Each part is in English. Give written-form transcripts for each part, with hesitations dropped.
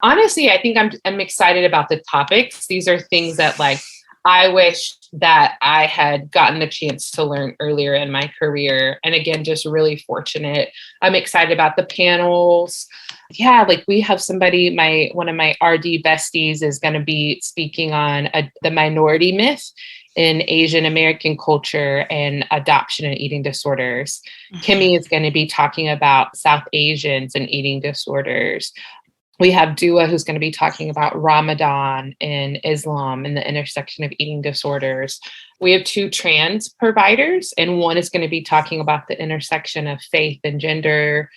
Honestly, I think I'm excited about the topics. These are things that like I wish that I had gotten a chance to learn earlier in my career. And again, just really fortunate. I'm excited about the panels. Yeah, like we have somebody, one of my RD besties is going to be speaking on the minority myth in Asian American culture and adoption and eating disorders. Kimmy is going to be talking about South Asians and eating disorders. We have Dua, who's going to be talking about Ramadan and Islam and the intersection of eating disorders. We have 2 trans providers, and one is going to be talking about the intersection of faith and gender.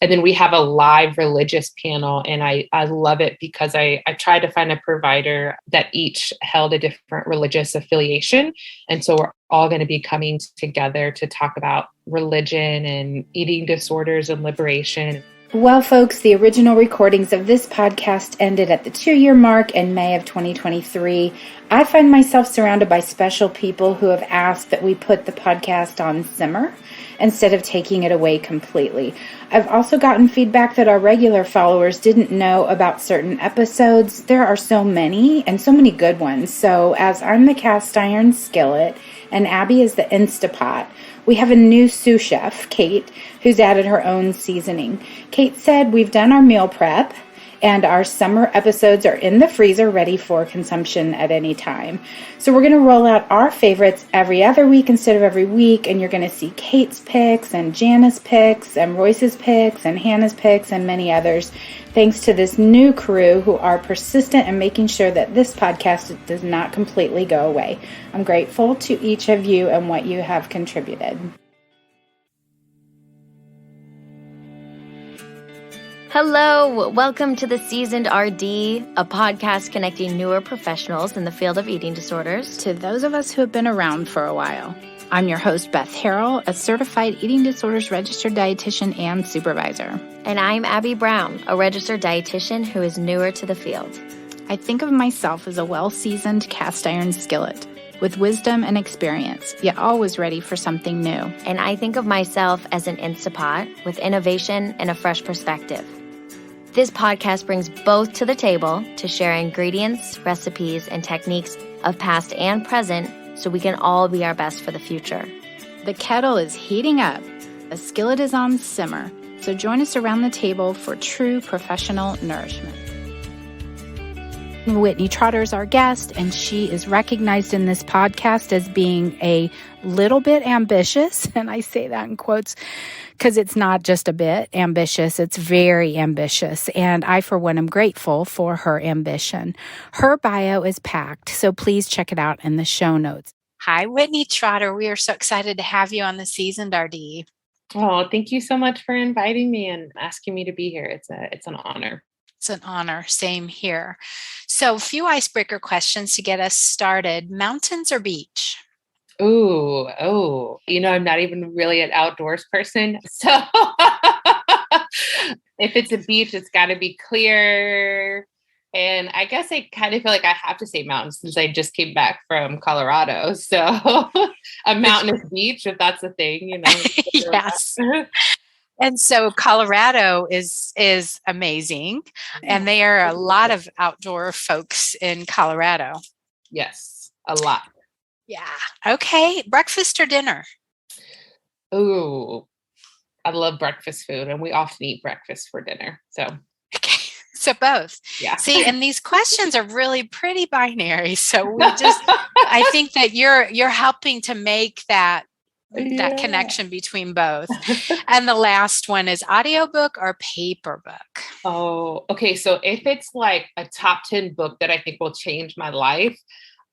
And then we have a live religious panel, and I love it because I tried to find a provider that each held a different religious affiliation. And so we're all going to be coming together to talk about religion and eating disorders and liberation. Well, folks, the original recordings of this podcast ended at the 2-year mark in May of 2023. I find myself surrounded by special people who have asked that we put the podcast on simmer instead of taking it away completely. I've also gotten feedback that our regular followers didn't know about certain episodes. There are so many and so many good ones. So as I'm the cast iron skillet and Abby is the Instapot, we have a new sous chef, Kate, who's added her own seasoning. Kate said we've done our meal prep and our summer episodes are in the freezer ready for consumption at any time. So we're going to roll out our favorites every other week instead of every week, and you're going to see Kate's picks and Jana's picks and Royce's picks and Hannah's picks and many others, thanks to this new crew who are persistent in making sure that this podcast does not completely go away. I'm grateful to each of you and what you have contributed. Hello, welcome to the Seasoned RD, a podcast connecting newer professionals in the field of eating disorders to those of us who have been around for a while. I'm your host, Beth Harrell, a certified eating disorders registered dietitian and supervisor. And I'm Abby Brown, a registered dietitian who is newer to the field. I think of myself as a well-seasoned cast iron skillet with wisdom and experience, yet always ready for something new. And I think of myself as an Instapot with innovation and a fresh perspective. This podcast brings both to the table to share ingredients, recipes, and techniques of past and present so we can all be our best for the future. The kettle is heating up. The skillet is on simmer. So join us around the table for true professional nourishment. Whitney Trotter is our guest, and she is recognized in this podcast as being a little bit ambitious. And I say that in quotes because it's not just a bit ambitious, it's very ambitious. And I, for one, am grateful for her ambition. Her bio is packed, so please check it out in the show notes. Hi, Whitney Trotter. We are so excited to have you on the Seasoned RD. Oh, thank you so much for inviting me and asking me to be here. It's an honor. It's an honor. Same here. So a few icebreaker questions to get us started. Mountains or beach? Oh, I'm not even really an outdoors person. So if it's a beach, it's got to be clear. And I guess I kind of feel like I have to say mountains since I just came back from Colorado. So a mountainous beach, if that's a thing, Yes. And so Colorado is amazing. And there are a lot of outdoor folks in Colorado. Yes, a lot. Yeah. Okay. Breakfast or dinner? Oh, I love breakfast food, and we often eat breakfast for dinner. So, okay. So both. Yeah. See, and these questions are really pretty binary. So I think that you're helping to make that connection between both. And the last one is audiobook or paper book? Oh, okay. So if it's like a top 10 book that I think will change my life,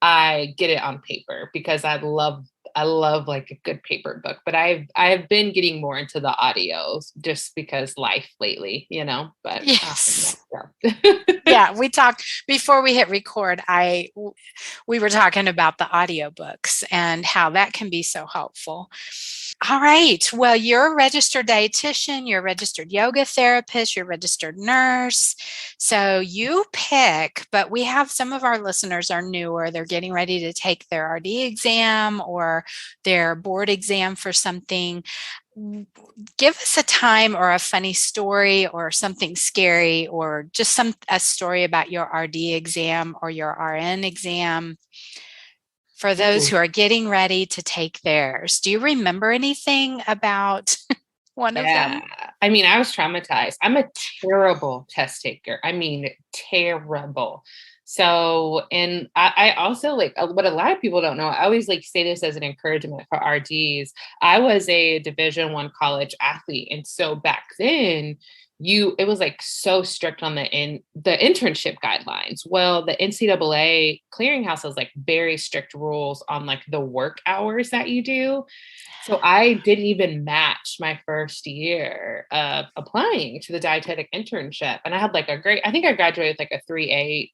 I get it on paper because I love like a good paper book, but I've been getting more into the audios just because life lately, but yes. Yeah. We talked before we hit record. We were talking about the audiobooks and how that can be so helpful. All right. Well, you're a registered dietitian, you're a registered yoga therapist, you're a registered nurse. So you pick, but we have some of our listeners are newer. They're getting ready to take their RD exam or or their board exam for something. Give us a time or a funny story or something scary or just a story about your RD exam or your RN exam for those who are getting ready to take theirs. Do you remember anything about one of them? I mean, I was traumatized. I'm a terrible test taker. I mean, terrible. So, and I also like what a lot of people don't know. I always like say this as an encouragement for RDs. I was a Division I college athlete. And so back then, it was like so strict on the internship guidelines. Well, the NCAA clearinghouse has like very strict rules on like the work hours that you do. So I didn't even match my first year of applying to the dietetic internship. And I had like I think I graduated with like a 3.8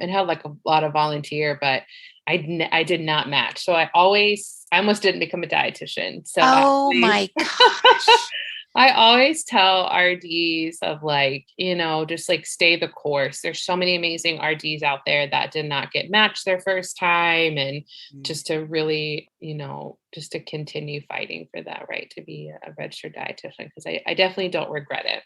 and had like a lot of volunteer, but I did not match. So I almost didn't become a dietitian. So my gosh. I always tell RDs of like, just like stay the course. There's so many amazing RDs out there that did not get matched their first time. And just to really, just to continue fighting for that right to be a registered dietitian, because I definitely don't regret it.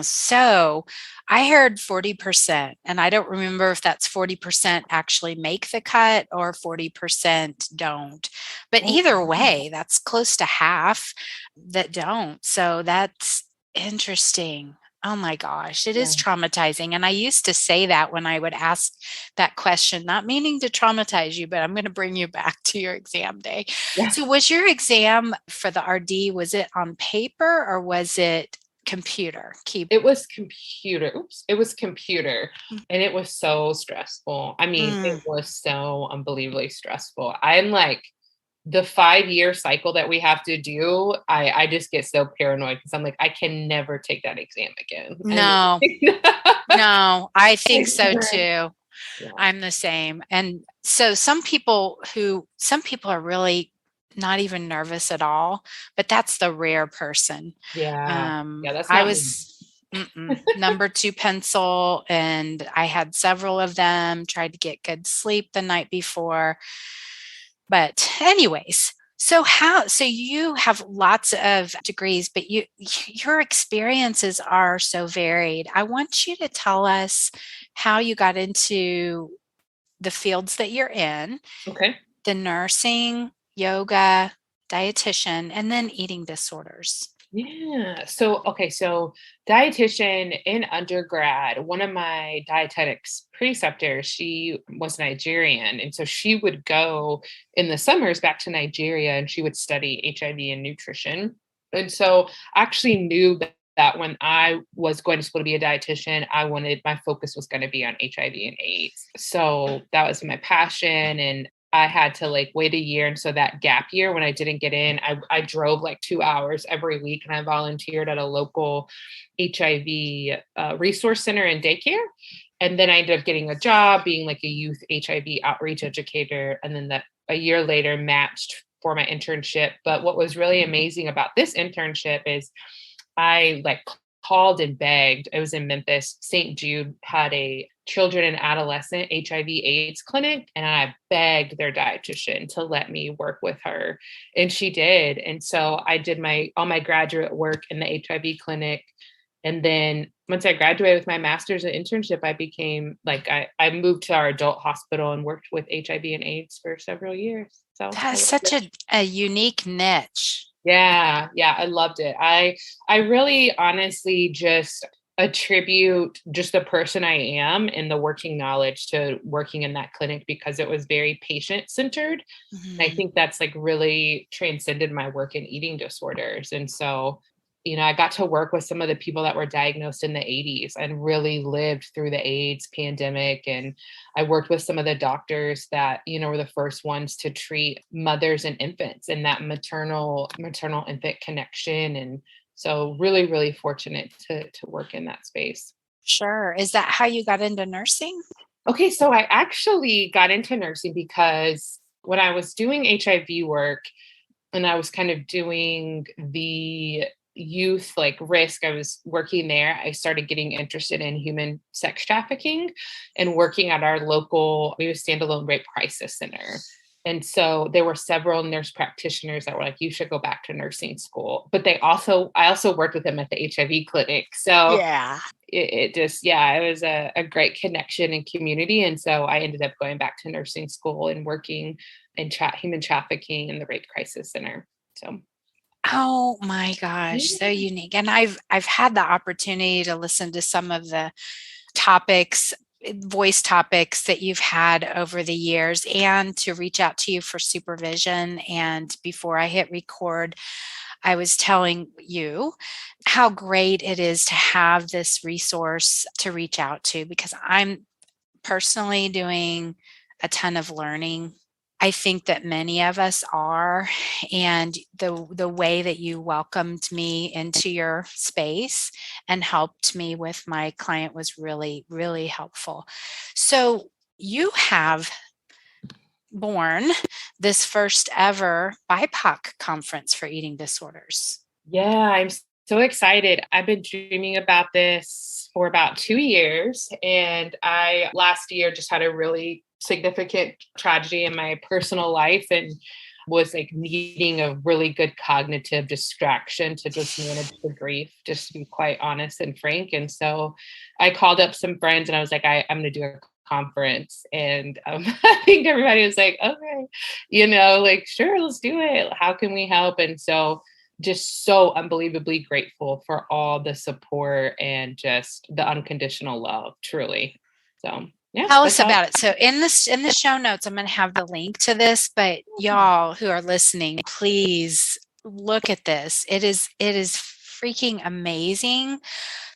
So I heard 40%, and I don't remember if that's 40% actually make the cut or 40% don't. But either way, that's close to half that don't. So that's interesting. Oh my gosh, it is traumatizing. And I used to say that when I would ask that question, not meaning to traumatize you, but I'm going to bring you back to your exam day. Yeah. So was your exam for the RD, was it on paper or was it computer? It was computer. It was computer. And it was so stressful. I mean, it was so unbelievably stressful. I'm like, the 5-year cycle that we have to do, I just get so paranoid because I'm like, I can never take that exam again. No, no, I think so too. Yeah. I'm the same. And so some people are really not even nervous at all, but that's the rare person. Yeah. That's I was number 2 pencil, and I had several of them, tried to get good sleep the night before. But anyways, so you have lots of degrees, but your experiences are so varied. I want you to tell us how you got into the fields that you're in. Okay. The nursing, yoga, dietitian, and then eating disorders. Yeah. So dietitian in undergrad, one of my dietetics preceptors, she was Nigerian. And so she would go in the summers back to Nigeria and she would study HIV and nutrition. And so I actually knew that when I was going to school to be a dietitian, my focus was going to be on HIV and AIDS. So that was my passion. And I had to like wait a year. And so that gap year when I didn't get in, I drove like 2 hours every week and I volunteered at a local HIV resource center and daycare. And then I ended up getting a job being like a youth HIV outreach educator. And then a year later matched for my internship. But what was really amazing about this internship is I like called and begged. I was in Memphis. St. Jude had a children and adolescent HIV AIDS clinic. And I begged their dietitian to let me work with her. And she did. And so I did all my graduate work in the HIV clinic. And then once I graduated with my master's and internship, I became like, I moved to our adult hospital and worked with HIV and AIDS for several years. So that's such a unique niche. Yeah. I loved it. I really honestly just attribute just the person I am and the working knowledge to working in that clinic because it was very patient centered. And I think that's like really transcended my work in eating disorders. And so, I got to work with some of the people that were diagnosed in the 80s and really lived through the AIDS pandemic. And I worked with some of the doctors that, were the first ones to treat mothers and infants and that maternal infant connection. And so really, really fortunate to work in that space. Sure. Is that how you got into nursing? Okay. So I actually got into nursing because when I was doing HIV work and I was kind of doing the youth like risk, I was working there. I started getting interested in human sex trafficking and working at our local, we have a standalone rape crisis center. And so there were several nurse practitioners that were like, you should go back to nursing school. But I also worked with them at the HIV clinic. So Yeah. it just, it was a great connection and community. And so I ended up going back to nursing school and working in human trafficking in the Rape Crisis Center. So. Oh my gosh, so unique. And I've had the opportunity to listen to some of the voice topics that you've had over the years, and to reach out to you for supervision. And before I hit record, I was telling you how great it is to have this resource to reach out to, because I'm personally doing a ton of learning. I think that many of us are, and the way that you welcomed me into your space and helped me with my client was really, really helpful. So you have born this first ever BIPoC conference for eating disorders. Yeah, I'm so excited. I've been dreaming about this for about 2 years. And I last year just had a really significant tragedy in my personal life and was like needing a really good cognitive distraction to just manage the grief, just to be quite honest and frank. And so I called up some friends and I was like, I'm going to do a conference. And I think everybody was like, okay, like, sure, let's do it. How can we help? And so just so unbelievably grateful for all the support and just the unconditional love, truly. So yeah. Tell us about it. So in the show notes, I'm going to have the link to this, but y'all who are listening, please look at this. It is freaking amazing.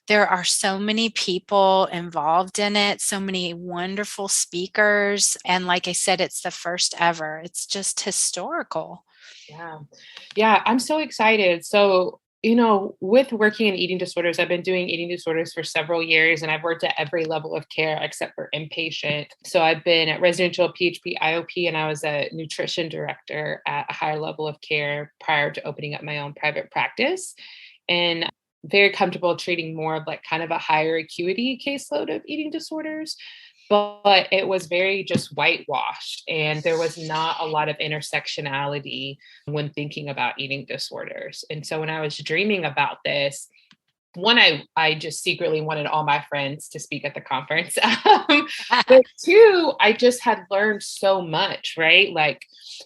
There are so many people involved in it, so many wonderful speakers. And like I said, it's the first ever. It's just historical. Yeah, I'm so excited. So, with working in eating disorders, I've been doing eating disorders for several years, and I've worked at every level of care except for inpatient. So I've been at residential, PHP, IOP, and I was a nutrition director at a higher level of care prior to opening up my own private practice. And very comfortable treating more of like kind of a higher acuity caseload of eating disorders. But it was very just whitewashed, and there was not a lot of intersectionality when thinking about eating disorders. And so when I was dreaming about this, one, I just secretly wanted all my friends to speak at the conference. But two, I just had learned so much, right? Like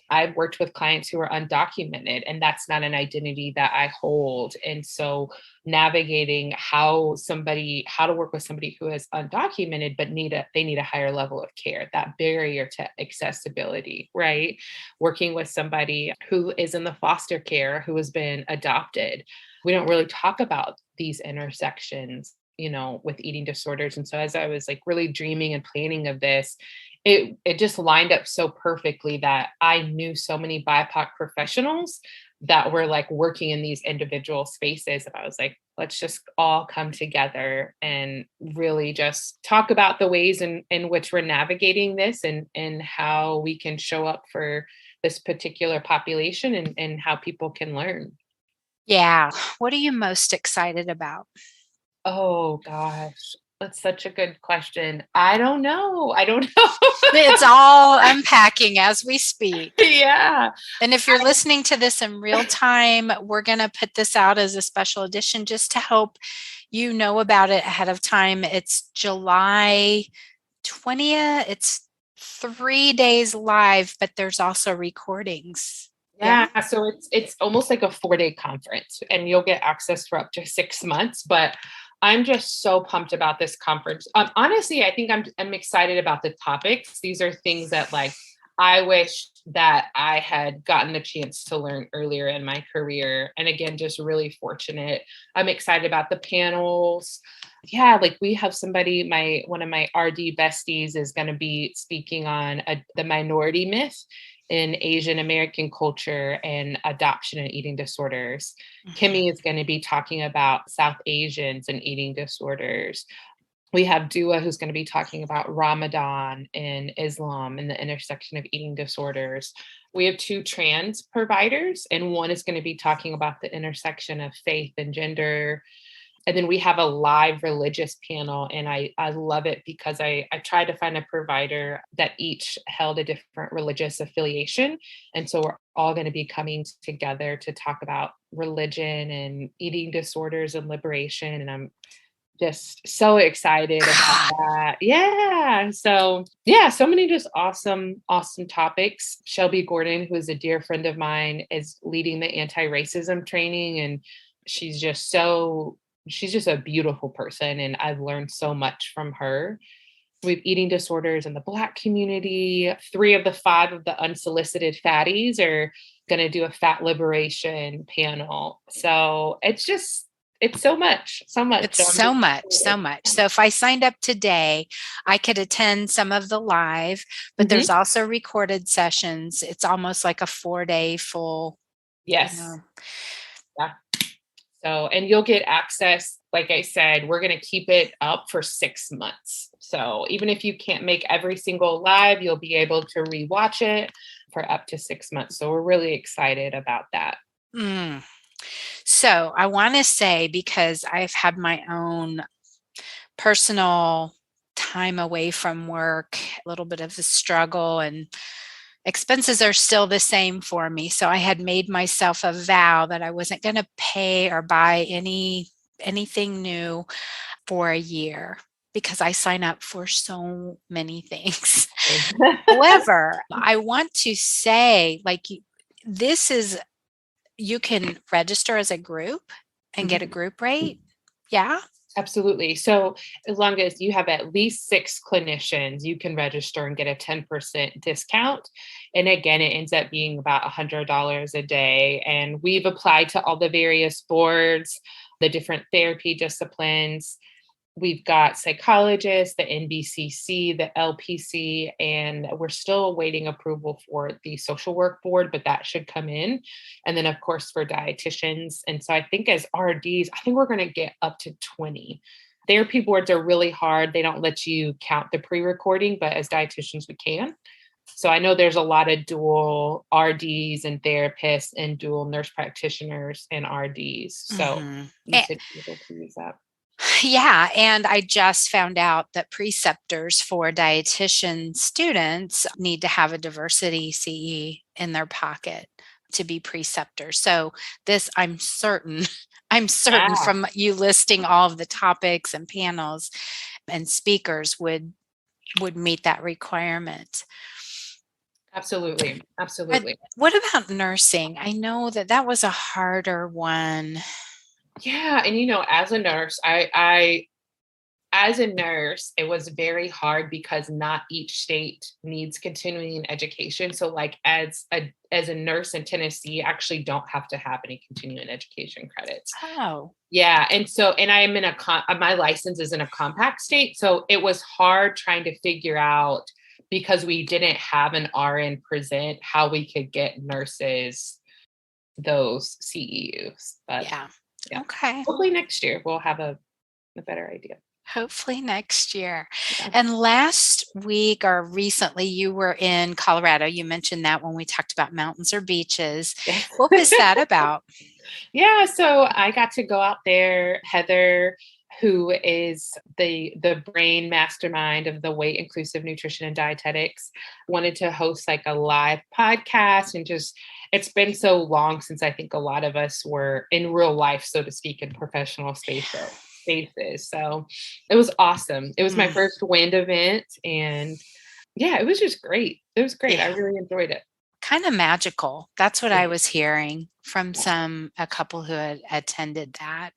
I've worked with clients who are undocumented, and that's not an identity that I hold. And so navigating how to work with somebody who is undocumented, but they need a higher level of care, that barrier to accessibility, right? Working with somebody who is in the foster care, who has been adopted. We don't really talk about these intersections, with eating disorders. And so as I was like really dreaming and planning of this, it just lined up so perfectly that I knew so many BIPoC professionals that were like working in these individual spaces. And I was like, let's just all come together and really just talk about the ways in which we're navigating this and how we can show up for this particular population and how people can learn. Yeah. What are you most excited about? Oh gosh, that's such a good question. I don't know. It's all unpacking as we speak. Yeah. And if you're listening to this in real time, we're going to put this out as a special edition just to help you know about it ahead of time. It's July 20th. It's 3 days live, but there's also recordings. Yeah. So it's almost like a 4-day conference, and you'll get access for up to 6 months. But I'm just so pumped about this conference. Honestly, I think I'm excited about the topics. These are things that like I wish that I had gotten the chance to learn earlier in my career. And again, just really fortunate. I'm excited about the panels. Yeah, like we have somebody, one of my RD besties is going to be speaking on the minority myth in Asian American culture and adoption and eating disorders. Kimmy is going to be talking about South Asians and eating disorders. We have Dua, who's going to be talking about Ramadan and Islam and the intersection of eating disorders. We have 2 trans providers, and one is going to be talking about the intersection of faith and gender. And then we have a live religious panel, and I love it because I tried to find a provider that each held a different religious affiliation. And so we're all going to be coming together to talk about religion and eating disorders and liberation. And I'm just so excited about that. Yeah. So so many just awesome topics. Shelby Gordon, who is a dear friend of mine, is leading the anti-racism training. And she's just a beautiful person. And I've learned so much from her. We have eating disorders in the Black community. 3 of the 5 of the Unsolicited Fatties are going to do a fat liberation panel. So it's so much. It's so much. So if I signed up today, I could attend some of the live, but there's also recorded sessions. It's almost like a 4-day full. Yes. Yeah. So, and you'll get access. Like I said, we're going to keep it up for 6 months. So even if you can't make every single live, you'll be able to rewatch it for up to 6 months. So we're really excited about that. So I want to say, because I've had my own personal time away from work, a little bit of a struggle, and expenses are still the same for me. So I had made myself a vow that I wasn't going to pay or buy anything new for a year, because I sign up for so many things. However, I want to say, like, you can register as a group and get a group rate. Yeah. Absolutely. So as long as you have at least 6 clinicians, you can register and get a 10% discount. And again, it ends up being about $100 a day. And we've applied to all the various boards, the different therapy disciplines. We've got psychologists, the NBCC, the LPC, and we're still awaiting approval for the social work board, but that should come in. And then, of course, for dietitians. And so I think as RDs, I think we're going to get up to 20. Therapy boards are really hard. They don't let you count the pre-recording, but as dietitians, we can. So I know there's a lot of dual RDs and therapists and dual nurse practitioners and RDs. So you should be able to use that. Yeah. And I just found out that preceptors for dietitian students need to have a diversity CE in their pocket to be preceptors. So this, I'm certain from you listing all of the topics and panels and speakers would meet that requirement. Absolutely. Absolutely. What about nursing? I know that was a harder one. Yeah. And, as a nurse, as a nurse, it was very hard because not each state needs continuing education. So like as a nurse in Tennessee, you actually don't have to have any continuing education credits. Oh. Yeah. And I am in my license is in a compact state. So it was hard trying to figure out, because we didn't have an RN present, how we could get nurses those CEUs. But yeah. Okay. Hopefully next year we'll have a better idea. Hopefully next year. Yeah. And last week or recently, you were in Colorado. You mentioned that when we talked about mountains or beaches. Yes. What was that about? Yeah, so I got to go out there. Heather, who is the brain mastermind of the Weight Inclusive Nutrition and Dietetics, wanted to host like a live podcast. And just, it's been so long since I think a lot of us were in real life, so to speak, in professional spaces. So it was awesome. It was my first WIND event. And yeah, it was just great. It was great. Yeah. I really enjoyed it. Kind of magical. That's what I was hearing from a couple who had attended that.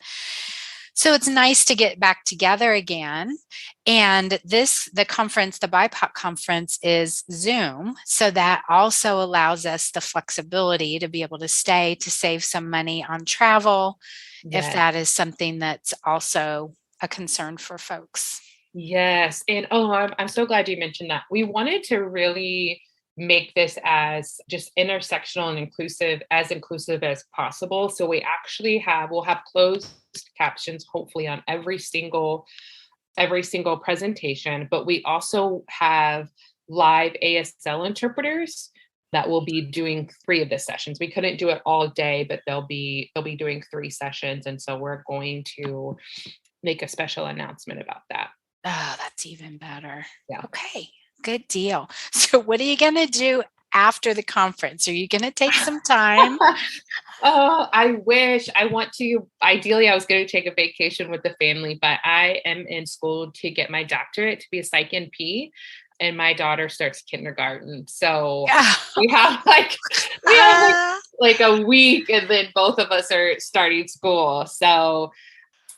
So it's nice to get back together again. And the conference, the BIPoC conference, is Zoom. So that also allows us the flexibility to be able to stay, to save some money on travel, if that is something that's also a concern for folks. Yes. And I'm so glad you mentioned that. We wanted to really make this as just intersectional and inclusive as possible. So we actually we'll have closed captions, hopefully on every single presentation, but we also have live ASL interpreters that will be doing 3 of the sessions. We couldn't do it all day, but they'll be doing 3 sessions. And so we're going to make a special announcement about that. Oh, that's even better. Yeah. Okay, good deal. So what are you going to do after the conference? Are you going to take some time? Oh, I wish. I want to. Ideally, I was going to take a vacation with the family, but I am in school to get my doctorate to be a Psych NP, and my daughter starts kindergarten. So we have like a week, and then both of us are starting school. So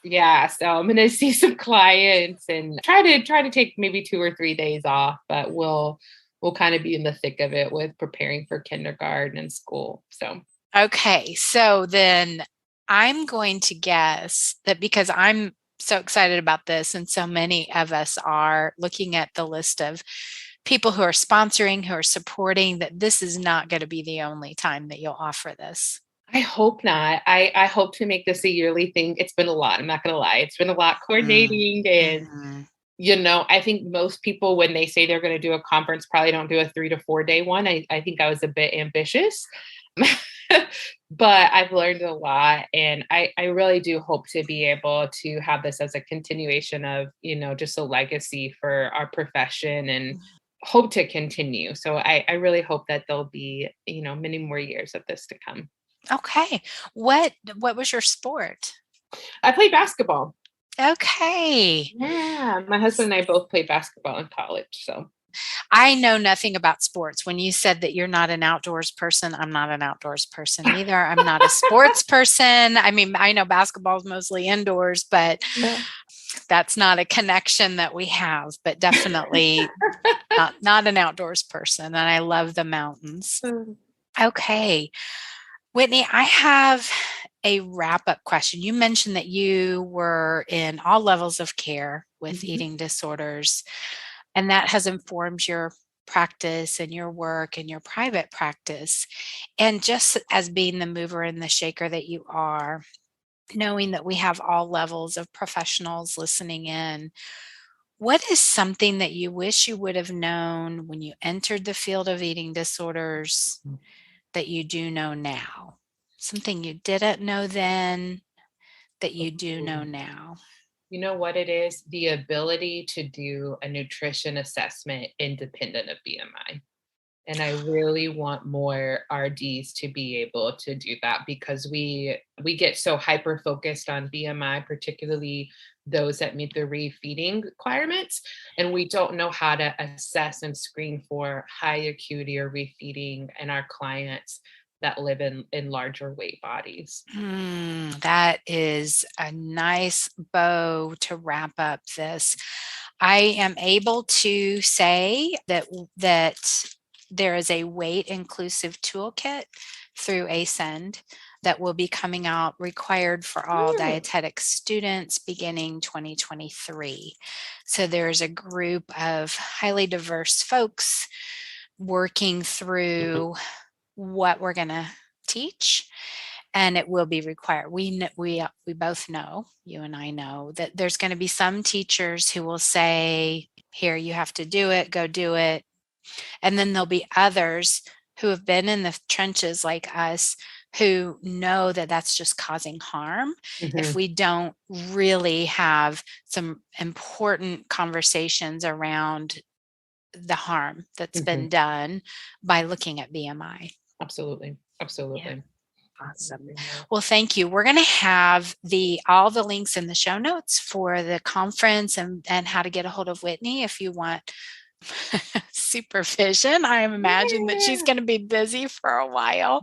yeah, so I'm going to see some clients and try to take maybe 2 or 3 days off, but we'll kind of be in the thick of it with preparing for kindergarten and school. So okay, so then I'm going to guess that because I'm so excited about this, and so many of us are looking at the list of people who are sponsoring, who are supporting, that this is not going to be the only time that you'll offer this. I hope not. I hope to make this a yearly thing. It's been a lot. I'm not going to lie. It's been a lot coordinating. And, I think most people, when they say they're going to do a conference, probably don't do a 3 to 4 day one. I think I was a bit ambitious, but I've learned a lot. And I really do hope to be able to have this as a continuation of, just a legacy for our profession and hope to continue. So I really hope that there'll be, many more years of this to come. Okay. What was your sport? I played basketball. Okay. Yeah. My husband and I both played basketball in college. So I know nothing about sports. When you said that you're not an outdoors person, I'm not an outdoors person either. I'm not a sports person. I mean, I know basketball is mostly indoors, but that's not a connection that we have, but definitely not an outdoors person. And I love the mountains. Okay. Whitney, I have a wrap-up question. You mentioned that you were in all levels of care with eating disorders, and that has informed your practice and your work and your private practice. And just as being the mover and the shaker that you are, knowing that we have all levels of professionals listening in, what is something that you wish you would have known when you entered the field of eating disorders that you do know now? Something you didn't know then that you do know now? You know what it is? The ability to do a nutrition assessment independent of BMI. And I really want more RDs to be able to do that, because we get so hyper focused on BMI, particularly those that meet the refeeding requirements. And we don't know how to assess and screen for high acuity or refeeding in our clients that live in larger weight bodies. That is a nice bow to wrap up this. I am able to say that there is a weight inclusive toolkit through ASCEND that will be coming out, required for all dietetic students beginning 2023. So there's a group of highly diverse folks working through what we're going to teach, and it will be required. We both know, you and I know, that there's going to be some teachers who will say, here, you have to do it, go do it. And then there'll be others who have been in the trenches like us, who know that that's just causing harm if we don't really have some important conversations around the harm that's been done by looking at BMI. Absolutely. Yeah. Awesome. Well, thank you. We're going to have all the links in the show notes for the conference and how to get a hold of Whitney if you want supervision. I imagine that she's going to be busy for a while.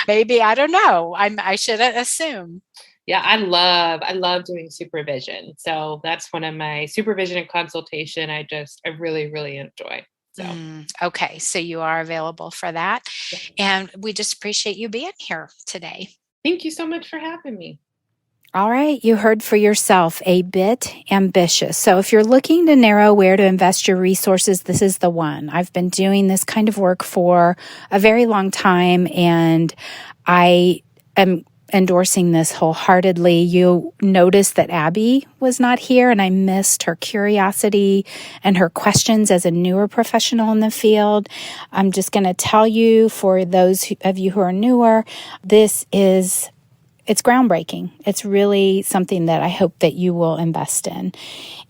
Maybe, I don't know. I shouldn't assume. Yeah, I love doing supervision. So that's one of my supervision and consultation I really, really enjoy. So okay, so you are available for that. Yeah. And we just appreciate you being here today. Thank you so much for having me. All right, you heard for yourself, a bit ambitious. So if you're looking to narrow where to invest your resources, this is the one. I've been doing this kind of work for a very long time, and I am endorsing this wholeheartedly. You noticed that Abby was not here, and I missed her curiosity and her questions as a newer professional in the field. I'm just going to tell you, for those of you who are newer, it's groundbreaking. It's really something that I hope that you will invest in.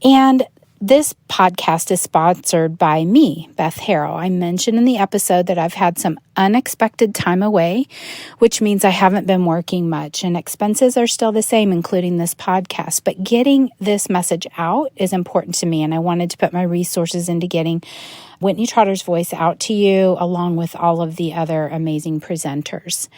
And this podcast is sponsored by me, Beth Harrell. I mentioned in the episode that I've had some unexpected time away, which means I haven't been working much, and expenses are still the same, including this podcast. But getting this message out is important to me, and I wanted to put my resources into getting Whitney Trotter's voice out to you, along with all of the other amazing presenters.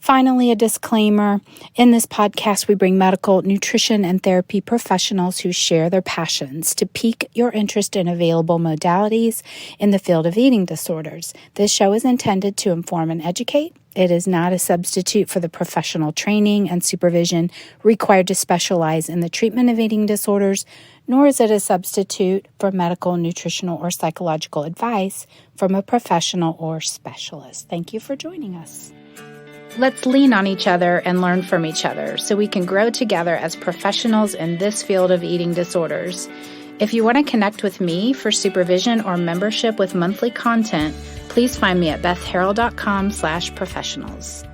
Finally, a disclaimer. In this podcast, we bring medical, nutrition, and therapy professionals who share their passions to pique your interest in available modalities in the field of eating disorders. This show is intended to inform and educate. It is not a substitute for the professional training and supervision required to specialize in the treatment of eating disorders, nor is it a substitute for medical, nutritional, or psychological advice from a professional or specialist. Thank you for joining us. Let's lean on each other and learn from each other so we can grow together as professionals in this field of eating disorders. If you want to connect with me for supervision or membership with monthly content, please find me at bethharrell.com/professionals.